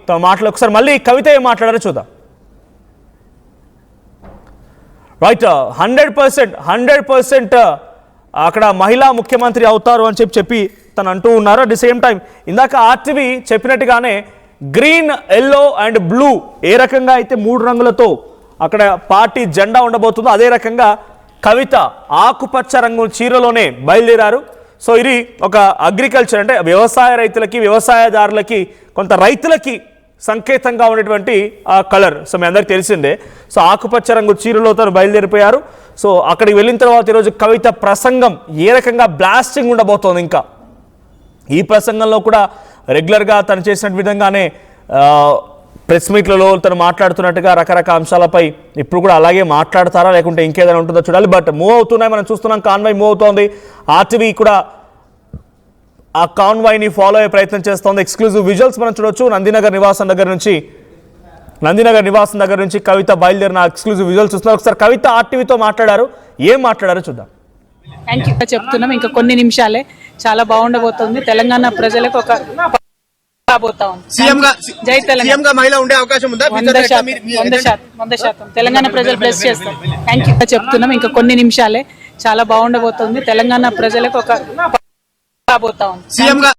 తమ మాటలు ఒకసారి మళ్ళీ కవిత ఏం మాట్లాడారో చూద్దాం. రైట్, 100% అక్కడ మహిళా ముఖ్యమంత్రి అవుతారు అని చెప్పి తను అంటూ ఉన్నారు. అట్ ది సేమ్ టైం ఇందాక ఆర్టీవీ చెప్పినట్టుగానే గ్రీన్, ఎల్లో అండ్ బ్లూ ఏ రకంగా అయితే 3 రంగులతో అక్కడ పార్టీ జెండా ఉండబోతుందో అదే రకంగా కవిత ఆకుపచ్చ రంగు చీరలోనే బయలుదేరారు. సో ఇది ఒక అగ్రికల్చర్ అంటే వ్యవసాయ రైతులకి, వ్యవసాయదారులకి, కొంత రైతులకి సంకేతంగా ఉన్నటువంటి ఆ కలర్. సో మీ అందరికి తెలిసిందే. సో ఆకుపచ్చ రంగు చీరలో తను బయలుదేరిపోయారు. సో అక్కడికి వెళ్ళిన తర్వాత ఈరోజు కవిత ప్రసంగం ఏ రకంగా బ్లాస్టింగ్ ఉండబోతోంది. ఇంకా ఈ ప్రసంగంలో కూడా రెగ్యులర్గా తను చేసిన విధంగానే ప్రెస్ మీట్లలో తను మాట్లాడుతున్నట్టుగా రకరకాల అంశాలపై ఇప్పుడు కూడా అలాగే మాట్లాడతారా లేకుంటే ఇంకేదైనా ఉంటుందో చూడాలి. బట్ మూవ్ అవుతున్నాయి, మనం చూస్తున్నాం. కాన్వాయ్ మూవ్ అవుతోంది. ఆర్టీవీ కూడా ఆ కాన్వాయ్ని ఫాలో అయ్యే ప్రయత్నం చేస్తోంది. ఎక్స్క్లూజివ్ విజువల్స్ మనం చూడొచ్చు. నందినగర్ నివాసం దగ్గర నుంచి కవిత బయలుదేరిన ఎక్స్క్లూజివ్ విజువల్స్ చూస్తున్నారు. ఒకసారి కవిత ఆర్టీవీతో మాట్లాడారు. ఏం మాట్లాడారో చూద్దాం. థ్యాంక్ యూ చెప్తున్నాం. ఇంకా కొన్ని నిమిషాలే, చాలా బాగుండబోతుంది. తెలంగాణ ప్రజలకు ఒక జై తెలంగాణ మహిళ ఉండే అవకాశం ఉందా? 100% తెలంగాణ ప్రజలు బ్లెస్ చేస్తారు. థ్యాంక్ యూ చెప్తున్నాం. ఇంకా కొన్ని నిమిషాలే, చాలా బాగుండబోతుంది. తెలంగాణ ప్రజలకు ఒక